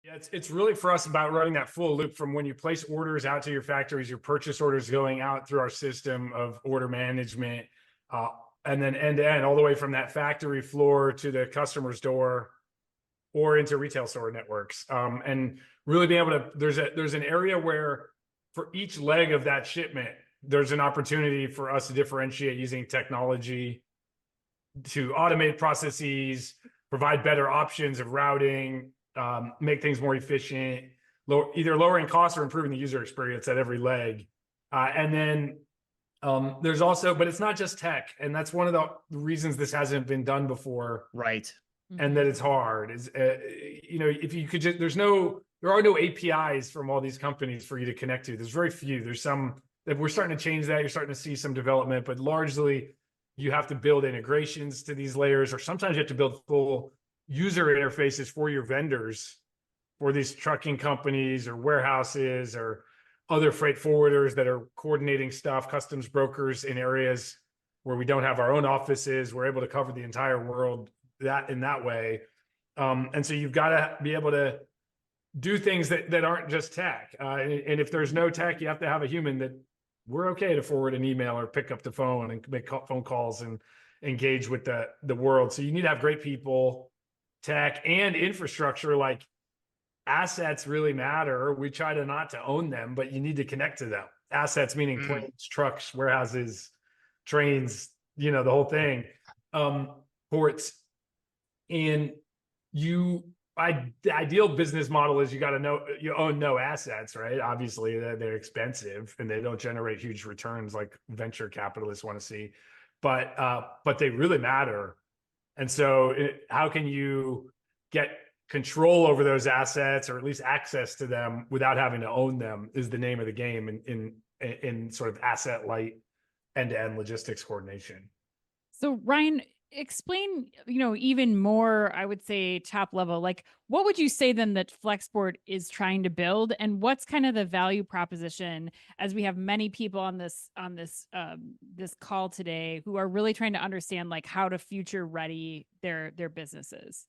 Yeah, it's really for us about running that full loop from when you place orders out to your factories, your purchase orders going out through our system of order management, uh, and then end to end, all the way from that factory floor to the customer's door or into retail store networks. And really being able to, there's an area where for each leg of that shipment, there's an opportunity for us to differentiate using technology to automate processes, provide better options of routing, make things more efficient, either lowering costs or improving the user experience at every leg. And then there's also, but it's not just tech. And that's one of the reasons this hasn't been done before. Right. And that it's hard is, if you could just, there are no APIs from all these companies for you to connect to. There's very few. There's some that we're starting to change that. You're starting to see some development, but largely you have to build integrations to these layers, or sometimes you have to build full user interfaces for your vendors, for these trucking companies or warehouses or other freight forwarders that are coordinating stuff, customs brokers in areas where we don't have our own offices. We're able to cover the entire world in that way. And so you've got to be able to do things that aren't just tech. And if there's no tech, you have to have a human that we're okay to forward an email or pick up the phone and make phone calls and engage with the world. So you need to have great people, tech, and infrastructure. Like, assets really matter. We try to not to own them, but you need to connect to them. Assets meaning planes, trucks, warehouses, trains, the whole thing, ports. And the ideal business model is you got to know you own no assets, right? Obviously they're expensive and they don't generate huge returns like venture capitalists want to see, but they really matter. And so how can you get control over those assets, or at least access to them without having to own them, is the name of the game in sort of asset light end-to-end logistics coordination. So Ryan, explain, even more, I would say top level, like what would you say then that Flexport is trying to build, and what's kind of the value proposition, as we have many people on this call today who are really trying to understand like how to future ready their businesses?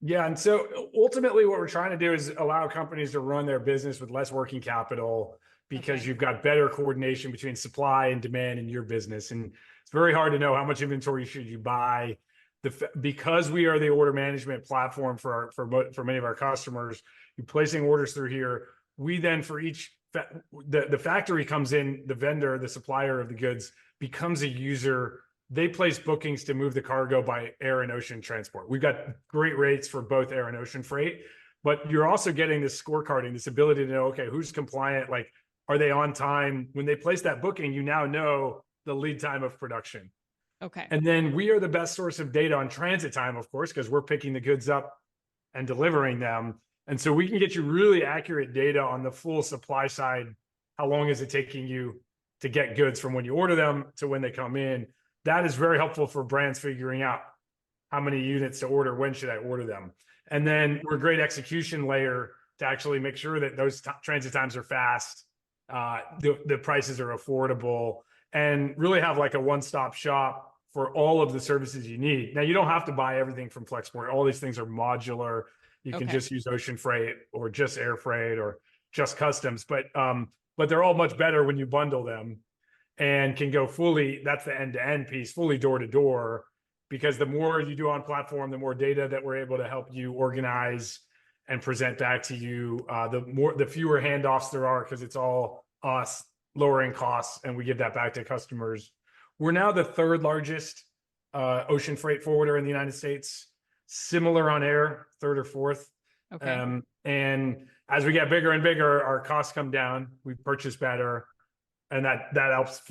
Yeah. And so ultimately what we're trying to do is allow companies to run their business with less working capital, because you've got better coordination between supply and demand in your business. And it's very hard to know how much inventory should you buy. Because we are the order management platform for many of our customers, you're placing orders through here. We then, for each, the factory comes in, the vendor, the supplier of the goods becomes a user. They place bookings to move the cargo by air and ocean transport. We've got great rates for both air and ocean freight, but you're also getting this scorecarding, this ability to know, okay, who's compliant? Like, are they on time? When they place that booking, you now know the lead time of production. Okay. And then we are the best source of data on transit time, of course, because we're picking the goods up and delivering them. And so we can get you really accurate data on the full supply side. How long is it taking you to get goods from when you order them to when they come in? That is very helpful for brands figuring out how many units to order, when should I order them. And then we're a great execution layer to actually make sure that those transit times are fast, the prices are affordable, and really have like a one-stop shop for all of the services you need. Now, you don't have to buy everything from Flexport. All these things are modular. You can just use ocean freight or just air freight or just customs, but they're all much better when you bundle them and can go fully. That's the end-to-end piece, fully door-to-door, because the more you do on platform, the more data that we're able to help you organize and present back to you, the fewer handoffs there are, because it's all us lowering costs, and we give that back to customers. We're now the third largest ocean freight forwarder in the United States, similar on air, third or fourth. Okay. And as we get bigger and bigger, our costs come down, we purchase better, and that helps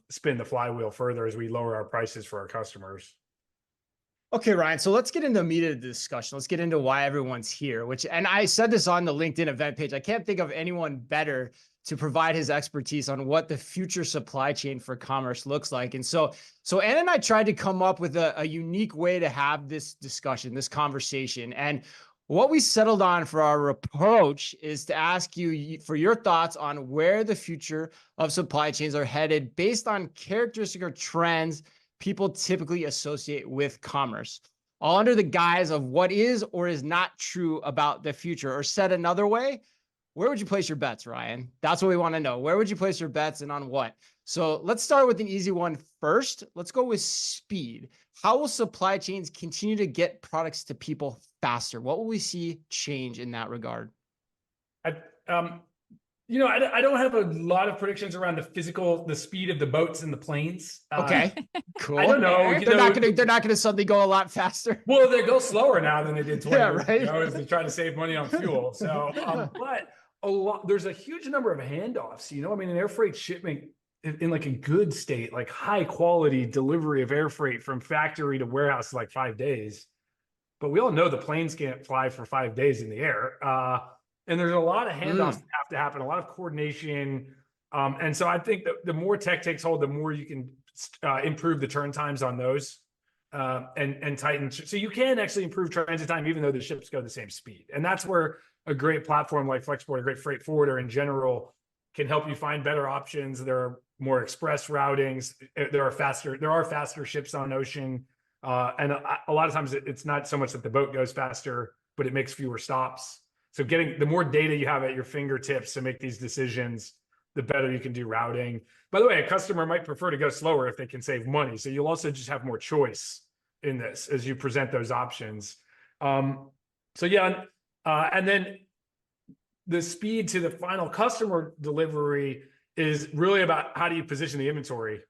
spin the flywheel further as we lower our prices for our customers. Okay, Ryan, so let's get into the meat of the discussion. Let's get into why everyone's here, and I said this on the LinkedIn event page. I can't think of anyone better to provide his expertise on what the future supply chain for commerce looks like. And so Anna and I tried to come up with a unique way to have this discussion, this conversation. And what we settled on for our approach is to ask you for your thoughts on where the future of supply chains are headed based on characteristic or trends people typically associate with commerce. all under the guise of what is or is not true about the future. Or said another way, where would you place your bets, Ryan? That's what we want to know. Where would you place your bets and on what? So let's start with an easy one first. Let's go with speed. How will supply chains continue to get products to people faster? What will we see change in that regard? I don't have a lot of predictions around the speed of the boats and the planes. Okay, cool. I don't know. They're not gonna suddenly go a lot faster. Well, they go slower now than they did 20 Yeah, years right. ago as they try to save money on fuel. So, but there's a huge number of handoffs. I mean, an air freight shipment in like a good state, like high quality delivery of air freight from factory to warehouse is like 5 days. But we all know the planes can't fly for 5 days in the air. And there's a lot of handoffs that have to happen, a lot of coordination. And so I think that the more tech takes hold, the more you can improve the turn times on those and tighten. So you can actually improve transit time, even though the ships go the same speed. And that's where a great platform like Flexport, a great freight forwarder in general, can help you find better options. There are more express routings. There are faster ships on ocean. And a lot of times it's not so much that the boat goes faster, but it makes fewer stops. So the more data you have at your fingertips to make these decisions, the better you can do routing. By the way, a customer might prefer to go slower if they can save money. So you'll also just have more choice in this as you present those options. And then the speed to the final customer delivery is really about how do you position the inventory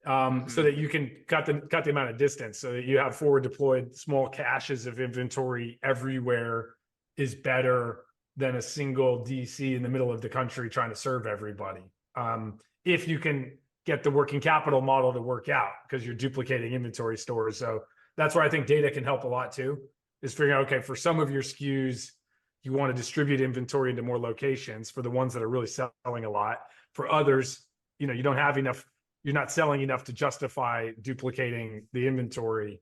so that you can cut the amount of distance, so that you have forward deployed small caches of inventory everywhere is better than a single DC in the middle of the country trying to serve everybody. If you can get the working capital model to work out, because you're duplicating inventory stores. So that's where I think data can help a lot too, is figuring out, okay, for some of your SKUs, you want to distribute inventory into more locations for the ones that are really selling a lot. For others, you don't have enough, you're not selling enough to justify duplicating the inventory.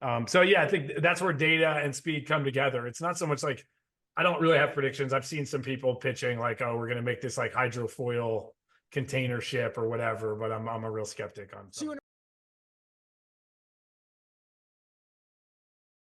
I think that's where data and speed come together. It's not so much like, I don't really have predictions. I've seen some people pitching like, oh, we're going to make this like hydrofoil container ship or whatever, but I'm a real skeptic on.